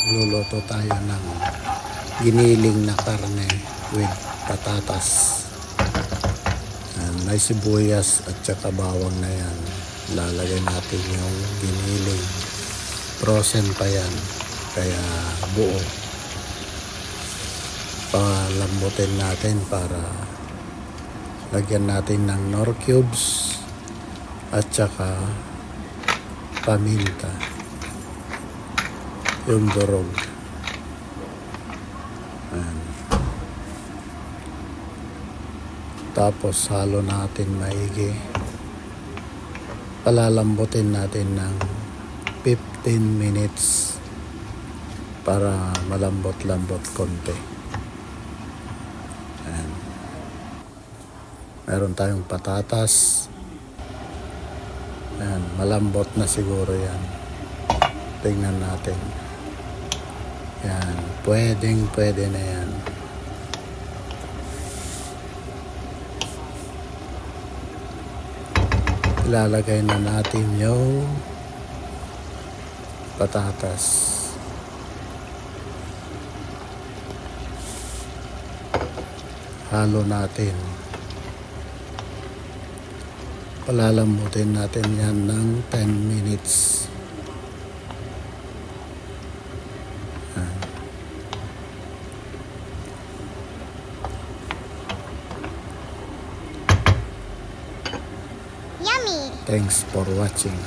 Luluto tayo ng giniling na karne with patatas. May sibuyas at saka bawang na yan. Lalagay natin yung giniling. Frozen pa yan. Kaya buo. Palambutin natin para lagyan natin ng nor cubes at saka paminta. Yung durog. Ayan. Tapos halo natin maigi. Palalambutin natin ng 15 minutes para malambot-lambot konti. Ayan. Meron tayong patatas. Ayan, malambot na siguro yan. Tingnan natin. Yan, pwede na yan. Ilalagay na natin yung patatas. Halo natin. Palalambutin natin yan ng 10 minutes. Yummy! Thanks for watching.